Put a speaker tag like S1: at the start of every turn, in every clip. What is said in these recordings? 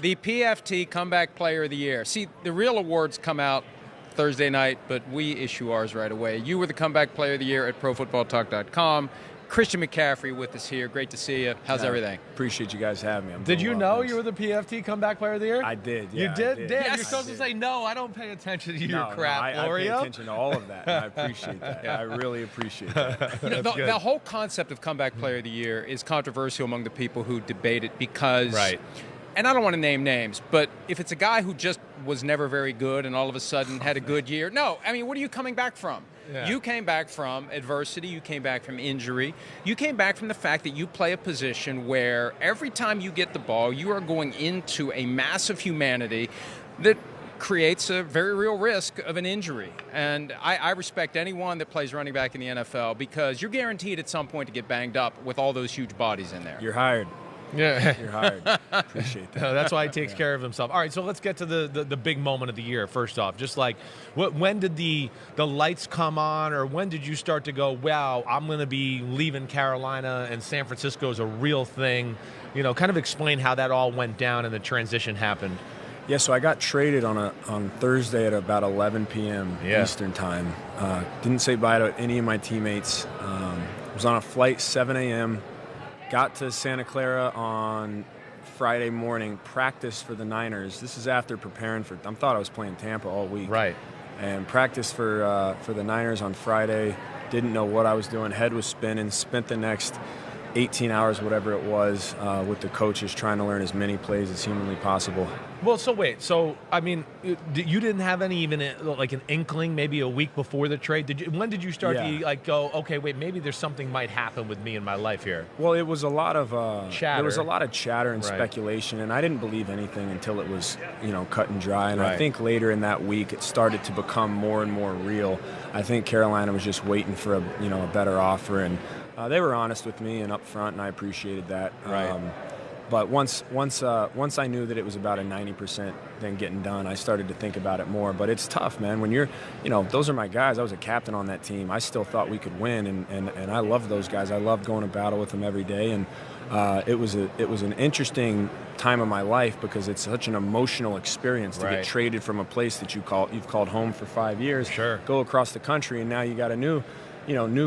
S1: The PFT Comeback Player of the Year. See, the real awards come out Thursday night, but we issue ours right away. You were the Comeback Player of the Year at ProFootballTalk.com. Christian McCaffrey with us here. Great to see you. How's everything?
S2: Appreciate you guys having me.
S3: Did you know you were the PFT Comeback Player of the Year?
S2: I did.
S3: You did? Damn,
S1: Yes.
S3: you're supposed to say, no, I don't pay attention to your crap,
S2: I
S3: Florio.
S2: pay attention to all of that, and I appreciate that. I really appreciate that.
S1: You know, the whole concept of Comeback Player of the Year is controversial among the people who debate it because, and I don't want to name names, but if it's a guy who just was never very good and all of a sudden had a good year, no, I mean, what are you coming back from?
S3: Yeah.
S1: You came back from adversity, you came back from injury, you came back from the fact that you play a position where every time you get the ball, you are going into a massive humanity that creates a very real risk of an injury. And I respect anyone that plays running back in the NFL because you're guaranteed at some point to get banged up with all those huge bodies in there.
S2: You're hired.
S3: Yeah.
S2: You're hired. Appreciate that.
S3: No, that's why he takes care of himself. All right, so let's get to the big moment of the year, first off. Just like, when did the lights come on, or when did you start to go, wow, I'm going to be leaving Carolina and San Francisco is a real thing? You know, kind of explain how that all went down and the transition happened.
S2: Yeah, so I got traded on Thursday at about 11 p.m. Eastern time. Didn't say bye to any of my teammates. Was on a flight 7 a.m., got to Santa Clara on Friday morning, practiced for the Niners. This is after preparing for – I thought I was playing Tampa all week.
S3: Right.
S2: And practiced for the Niners on Friday. Didn't know what I was doing. Head was spinning. Spent the next 18 hours, whatever it was, with the coaches trying to learn as many plays as humanly possible.
S3: Well, so wait. So, I mean, you didn't have any even like an inkling maybe a week before the trade? When did you start to like go, okay, wait, maybe there's something might happen with me in my life here?
S2: Well, it was a lot of
S3: chatter.
S2: There was a lot of chatter and speculation, and I didn't believe anything until it was, cut and dry. And I think later in that week, it started to become more and more real. I think Carolina was just waiting for a better offer, and they were honest with me and upfront, and I appreciated that.
S3: Right.
S2: But once I knew that it was about a 90% thing getting done, I started to think about it more. But it's tough, man. When you're, those are my guys. I was a captain on that team. I still thought we could win, and I loved those guys. I loved going to battle with them every day. And it was an interesting time of my life because it's such an emotional experience to get traded from a place that you've called home for 5 years.
S3: Sure.
S2: Go across the country, and now you got a new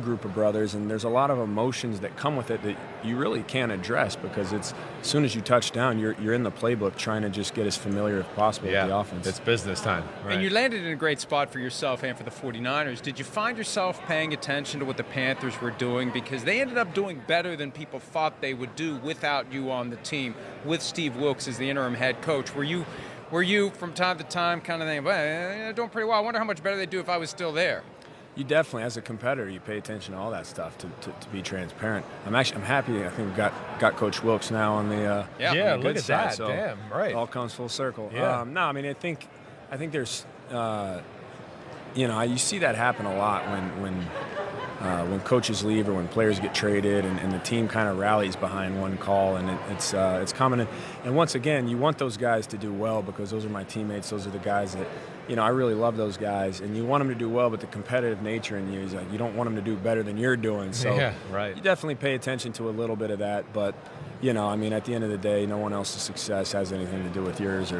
S2: group of brothers, and there's a lot of emotions that come with it that you really can't address because it's as soon as you touch down, you're in the playbook trying to just get as familiar as possible with the offense.
S3: It's business time. Right.
S1: And you landed in a great spot for yourself and for the 49ers. Did you find yourself paying attention to what the Panthers were doing? Because they ended up doing better than people thought they would do without you on the team, with Steve Wilks as the interim head coach. Were you from time to time kind of thinking, well, they're doing pretty well. I wonder how much better they'd do if I was still there?
S2: You definitely, as a competitor, you pay attention to all that stuff to be transparent. I'm happy. I think we've got Coach Wilks now on the on the
S3: look
S2: good
S3: at
S2: side.
S3: that.
S2: So
S3: damn, right.
S2: It all comes full circle.
S3: Yeah.
S2: No, I mean, I think there's, you see that happen a lot when coaches leave or when players get traded and the team kind of rallies behind one call, and it's common. And once again, you want those guys to do well because those are my teammates. Those are the guys that, I really love those guys, and you want them to do well, but the competitive nature in you is like you don't want them to do better than you're doing. So you definitely pay attention to a little bit of that, but at the end of the day, no one else's success has anything to do with yours.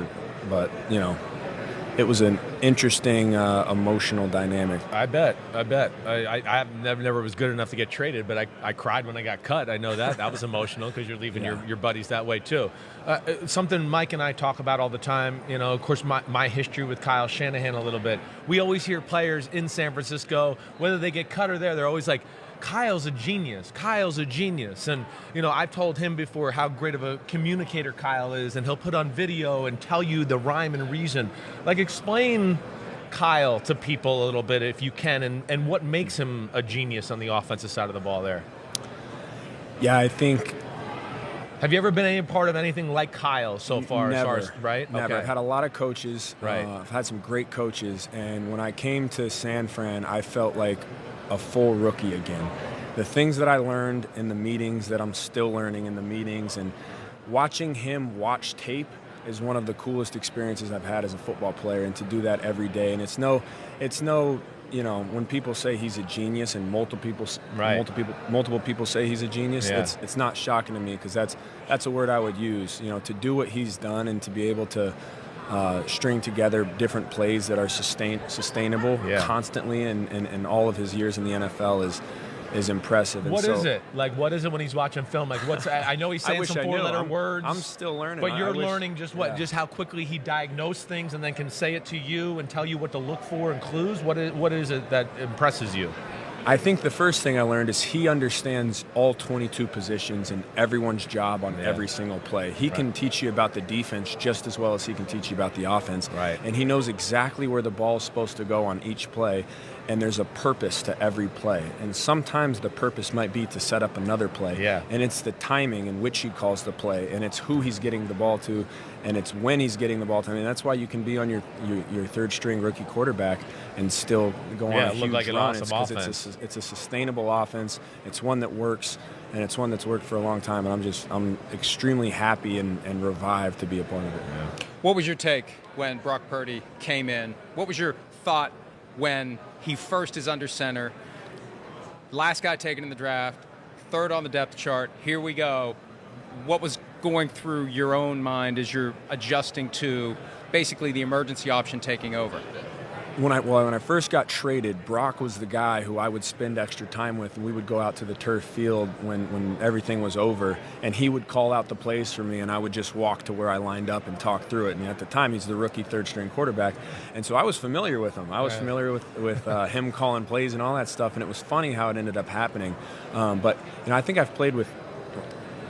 S2: It was an interesting emotional dynamic.
S3: I bet. I never was good enough to get traded, but I cried when I got cut. I know that was emotional because you're leaving your buddies that way too. Something Mike and I talk about all the time. Of course, my history with Kyle Shanahan a little bit. We always hear players in San Francisco, whether they get cut or they're always like, Kyle's a genius. And, I've told him before how great of a communicator Kyle is, and he'll put on video and tell you the rhyme and reason. Like, explain Kyle to people a little bit if you can, and what makes him a genius on the offensive side of the ball there.
S2: Yeah, I think...
S3: Have you ever been any part of anything like Kyle so far?
S2: Never.
S3: Right?
S2: Never.
S3: Okay.
S2: I've had a lot of coaches.
S3: Right.
S2: I've had some great coaches, and when I came to San Fran, I felt like a full rookie again. The things that I learned in the meetings that I'm still learning in the meetings, and watching him watch tape is one of the coolest experiences I've had as a football player, and to do that every day. And it's no when people say he's a genius and
S3: Right.
S2: multiple people say he's a genius,
S3: Yeah.
S2: it's not shocking to me, because that's a word I would use. To do what he's done and to be able to string together different plays that are sustainable constantly, and all of his years in the NFL is impressive. And
S3: What is it? Like, what is it when he's watching film? Like, I know he's saying some four-letter words.
S2: I'm still learning.
S3: But you're learning just how quickly he diagnosed things and then can say it to you and tell you what to look for and clues? What is it that impresses you?
S2: I think the first thing I learned is he understands all 22 positions and everyone's job on every single play. He can teach you about the defense just as well as he can teach you about the offense.
S3: Right.
S2: And he knows exactly where the ball's supposed to go on each play, and there's a purpose to every play. And sometimes the purpose might be to set up another play.
S3: Yeah.
S2: And it's the timing in which he calls the play, and it's who he's getting the ball to, and it's when he's getting the ball to. I mean, that's why you can be on your third-string rookie quarterback and still go on a huge
S3: look like an
S2: run.
S3: awesome offense.
S2: It's a sustainable offense. It's one that works, and it's one that's worked for a long time. And I'm extremely happy and revived to be a part of it.
S3: Yeah.
S1: What was your take when Brock Purdy came in? What was your thought when he first is under center, last guy taken in the draft, third on the depth chart? Here we go. What was going through your own mind as you're adjusting to basically the emergency option taking over?
S2: When I first got traded, Brock was the guy who I would spend extra time with, and we would go out to the turf field when everything was over, and he would call out the plays for me, and I would just walk to where I lined up and talk through it. And at the time, he's the rookie third-string quarterback, and so I was familiar with him. I was familiar with him calling plays and all that stuff, and it was funny how it ended up happening. But I think I've played with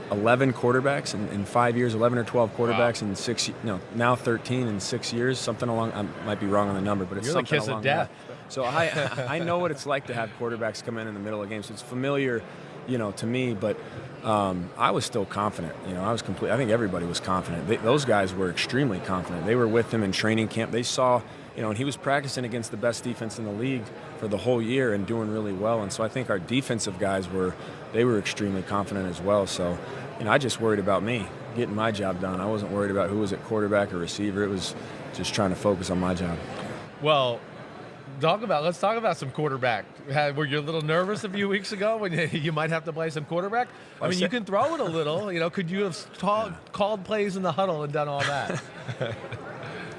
S2: 11 quarterbacks in 5 years, 11 or 12 quarterbacks in 6, now 13 in 6 years, something along. I might be wrong on the number, but it's something
S3: You're the kiss
S2: along
S3: of death.
S2: that. So I know what it's like to have quarterbacks come in the middle of games. So it's familiar, to me, but I was still confident. I think everybody was confident. Those guys were extremely confident. They were with him in training camp. They saw, and he was practicing against the best defense in the league for the whole year and doing really well. And so I think our defensive guys were extremely confident as well. So, I just worried about me getting my job done. I wasn't worried about who was at quarterback or receiver. It was just trying to focus on my job.
S3: Well, let's talk about some quarterback. Were you a little nervous a few weeks ago when you might have to play some quarterback? I mean, you can throw it a little. Could you have called plays in the huddle and done all that?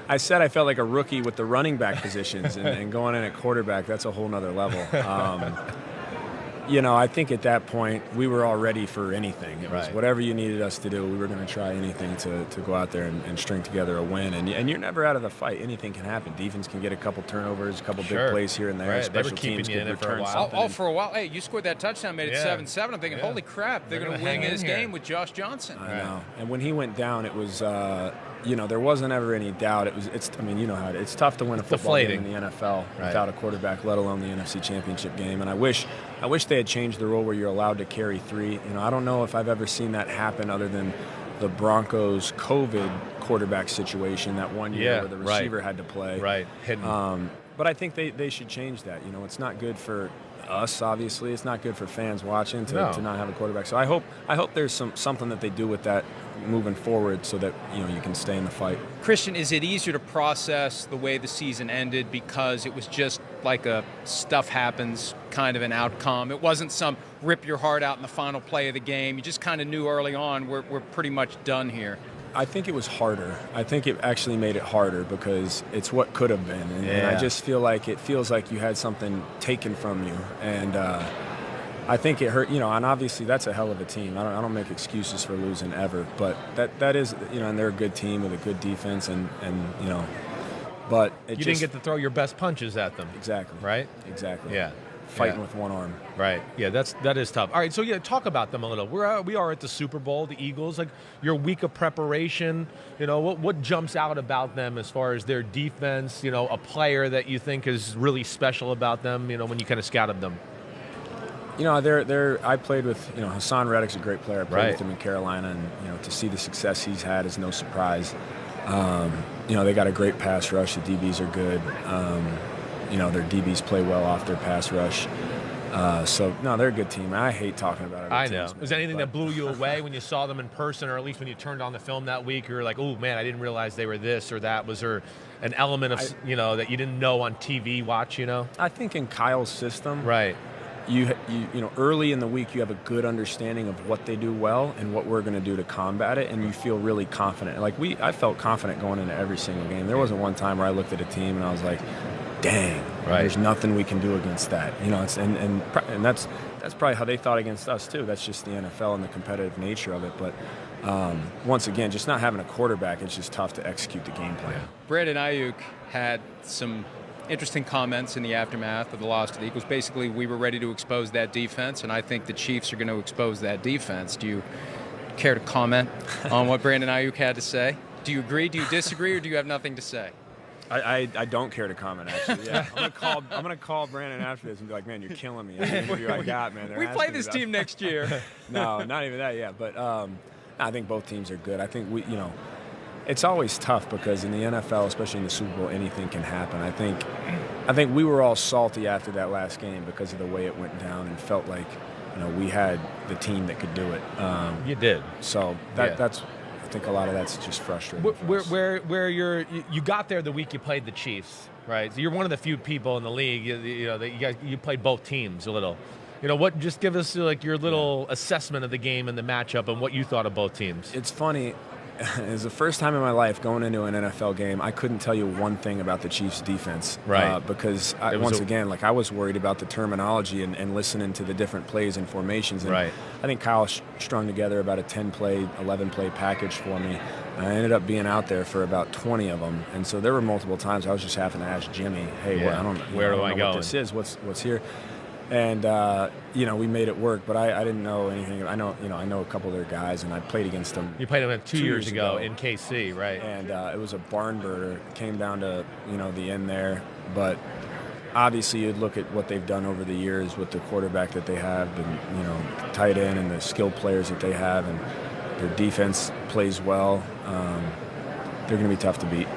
S2: I said I felt like a rookie with the running back positions, and going in at quarterback, that's a whole nother level. I think at that point we were all ready for anything. It was whatever you needed us to do. We were going to try anything to go out there and string together a win. And you're never out of the fight. Anything can happen. Defense can get a couple turnovers, a couple big plays here and there.
S3: Right.
S2: Special teams can return something.
S1: For a while. Hey, you scored that touchdown, made it 7-7. I'm thinking, holy crap, they're going to win this game with Josh Johnson.
S2: I know. And when he went down, it was. There wasn't ever any doubt. It's tough to win a football game in the NFL without a quarterback, let alone the NFC Championship game. And I wish they had changed the rule where you're allowed to carry 3. I don't know if I've ever seen that happen other than the Broncos COVID quarterback situation that one year where the receiver had to play.
S3: Right. Hidden.
S2: But I think they should change that. It's not good for us, obviously. It's not good for fans watching to not have a quarterback. So I hope there's something that they do with that moving forward so that you can stay in the fight.
S1: Christian, is it easier to process the way the season ended because it was just like a stuff happens kind of an outcome? It wasn't some rip your heart out in the final play of the game. You just kind of knew early on we're pretty much done here.
S2: I think it was harder. I think it actually made it harder because it's what could have been. And I just feel like it feels like you had something taken from you. And I think it hurt, and obviously that's a hell of a team. I don't make excuses for losing ever. But that is, and they're a good team with a good defense and but
S3: you didn't get to throw your best punches at them.
S2: Exactly.
S3: Right?
S2: Exactly.
S3: Yeah.
S2: Fighting with one arm.
S3: Right. Yeah, that is tough. All right, so talk about them a little. We are at the Super Bowl, the Eagles. Like your week of preparation, what jumps out about them as far as their defense, a player that you think is really special about them, when you kind of scouted them?
S2: I played with, Hassan Reddick's a great player. I played with him in Carolina, and, to see the success he's had is no surprise. They got a great pass rush. The DBs are good. Their DBs play well off their pass rush. So, no, they're a good team. I hate talking about it.
S3: I know. Was there anything that blew you away when you saw them in person, or at least when you turned on the film that week? You were like, oh, man, I didn't realize they were this or that. Was there an element of, that you didn't know on TV watch, I
S2: think in Kyle's system,
S3: right.
S2: You early in the week, you have a good understanding of what they do well and what we're going to do to combat it, and you feel really confident. I felt confident going into every single game. There wasn't one time where I looked at a team and I was like, dang, there's nothing we can do against that. And that's probably how they thought against us too. That's just the NFL and the competitive nature of it. But once again, just not having a quarterback, it's just tough to execute the game plan.
S1: Brandon Ayuk had some interesting comments in the aftermath of the loss to the Eagles. Basically, we were ready to expose that defense, and I think the Chiefs are going to expose that defense. Do you care to comment on what Brandon Ayuk had to say? Do you agree? Do you disagree? Or do you have nothing to say?
S2: I don't care to comment, actually. Yeah, I'm gonna call Brandon after this and be like, man, you're killing me. Every interview I got, man.
S1: We play this team next year.
S2: No, not even that yet. But I think both teams are good. I think it's always tough because in the NFL, especially in the Super Bowl, anything can happen. I think we were all salty after that last game because of the way it went down and felt like we had the team that could do it.
S3: You did.
S2: So that's. I think a lot of that's just frustrating.
S3: Where you got there the week you played the Chiefs, right? So you're one of the few people in the league. You played both teams a little. What? Just give us your little assessment of the game and the matchup and what you thought of both teams.
S2: It's funny. It was the first time in my life going into an NFL game, I couldn't tell you one thing about the Chiefs' defense.
S3: Right.
S2: Because, I was worried about the terminology and listening to the different plays and formations. And
S3: right.
S2: I think Kyle strung together about a 10-play, 11-play package for me. I ended up being out there for about 20 of them. And so there were multiple times I was just having to ask Jimmy, hey, I don't know what this is, what's here. And we made it work, but I didn't know anything. I know a couple of their guys, and I played against them.
S3: You played them 2 years ago in KC, right?
S2: And it was a barn burner. It came down to the end there, but obviously you'd look at what they've done over the years with the quarterback that they have, and tight end, and the skilled players that they have, and their defense plays well. They're going to be tough to beat.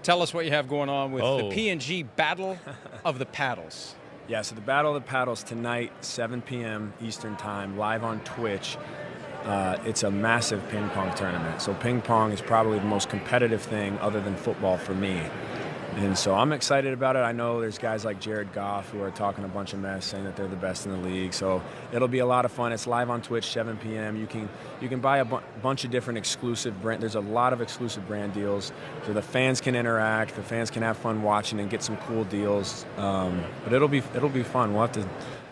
S1: Tell us what you have going on with the P&G Battle of the Paddles.
S2: Yeah, so the Battle of the Paddles tonight, 7 p.m. Eastern Time, live on Twitch. It's a massive ping pong tournament. So ping pong is probably the most competitive thing other than football for me. And so I'm excited about it. I know there's guys like Jared Goff who are talking a bunch of mess, saying that they're the best in the league. So it'll be a lot of fun. It's live on Twitch, 7 p.m. You can buy a bunch of different exclusive brand. There's a lot of exclusive brand deals, so the fans can interact. The fans can have fun watching and get some cool deals. But it'll be fun. We'll have to.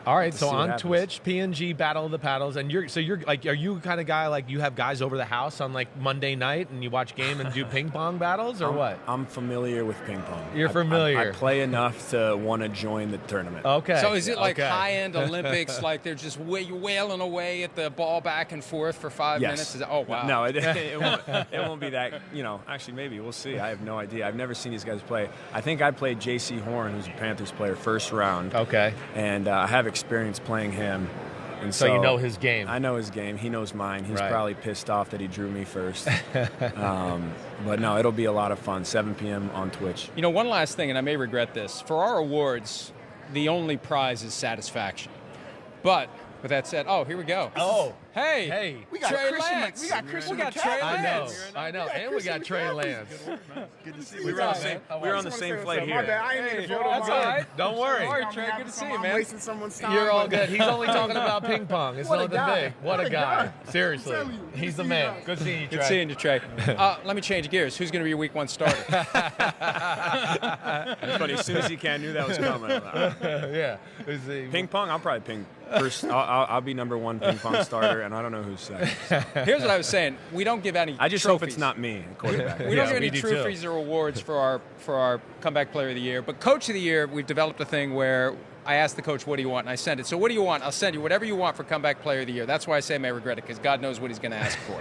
S3: All right, so on Twitch, P&G Battle of the Paddles, and you're like, are you the kind of guy like you have guys over the house on like Monday night and you watch game and do ping pong battles or what?
S2: I'm familiar with ping pong.
S3: You're familiar.
S2: I play enough to want to join the tournament.
S3: Okay.
S1: So is it like high-end Olympics, like they're just wailing away at the ball back and forth for 5 minutes? Oh, wow.
S2: No, it won't be that, actually maybe, we'll see. I have no idea. I've never seen these guys play. I think I played J.C. Horn, who's a Panthers player, first round.
S3: Okay.
S2: And I have experience playing him. And
S3: so you know his game.
S2: I know his game. He knows mine. He's probably pissed off that he drew me first. But no, it'll be a lot of fun. 7 p.m. on Twitch.
S1: One last thing, and I may regret this. For our awards, the only prize is satisfaction. But with that said, here we go. Hey,
S4: we got
S1: Trey
S4: Christian.
S1: Lance.
S4: We got Christian.
S1: We got Trey Lance.
S3: I know, and we got Trey Lance.
S4: Good to see you.
S2: We were on the same flight here.
S4: My bad. I ain't in the photo.
S1: That's all right.
S3: Don't worry.
S1: All right, Trey. Good to see you, man.
S4: I'm wasting someone's time.
S3: You're all good. He's only talking about ping pong. It's
S4: What a
S3: nothing
S4: guy.
S3: big. What a guy. Seriously.
S4: I'm telling you.
S3: He's the
S4: Good to see you
S3: man.
S4: guys.
S3: Good seeing you, Trey.
S1: Good seeing you, Trey. Let me change gears. Who's going to be your week 1 starter?
S2: It's funny. As soon as he knew that was coming.
S3: Yeah.
S2: Ping pong, I'll probably ping first. I'll be number 1 ping pong starter, and I don't know who's second.
S1: Here's what I was saying. We don't give any
S2: I just
S1: trophies.
S2: hope it's not me, quarterback.
S1: We don't give any
S3: we do too.
S1: trophies or awards for our comeback player of the year. But coach of the year, we've developed a thing where I ask the coach, what do you want? And I send it. So what do you want? I'll send you whatever you want for comeback player of the year. That's why I say I may regret it, because God knows what he's going to ask for.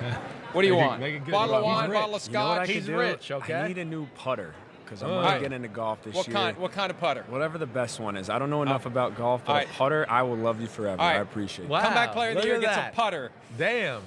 S1: What do you want?
S3: Bottle
S1: of wine, bottle of
S2: You know what I
S1: scotch?
S2: could do?
S3: rich, okay?
S2: I need a new putter, because I'm
S1: All
S2: going
S1: right.
S2: to get into golf this year.
S1: What kind of putter?
S2: Whatever the best one is. I don't know enough about golf, but
S1: all
S2: a
S1: right.
S2: putter, I will love you forever.
S1: All right.
S2: I appreciate it.
S3: Wow.
S1: Comeback player of the
S3: Look
S1: year
S3: at
S1: gets
S3: that.
S1: a putter.
S3: Damn.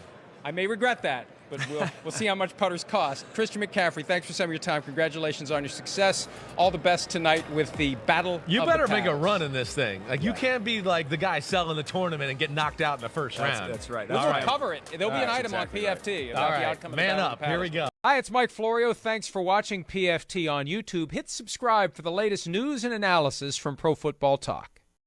S1: I may regret that. but we'll see how much putters cost. Christian McCaffrey, thanks for some of your time. Congratulations on your success. All the best tonight with the battle.
S3: You
S1: of
S3: better
S1: the
S3: make a
S1: Pals.
S3: run in this thing. Like you can't be like the guy selling the tournament and get knocked out in the first round.
S2: That's right.
S1: We'll cover it. There'll be an item
S2: exactly
S1: on PFT about
S3: All right,
S1: the outcome of the
S3: man
S1: battle of
S3: up.
S1: the
S3: Here
S1: Pals.
S3: we go.
S1: Hi, it's Mike Florio. Thanks for watching PFT on YouTube. Hit subscribe for the latest news and analysis from Pro Football Talk.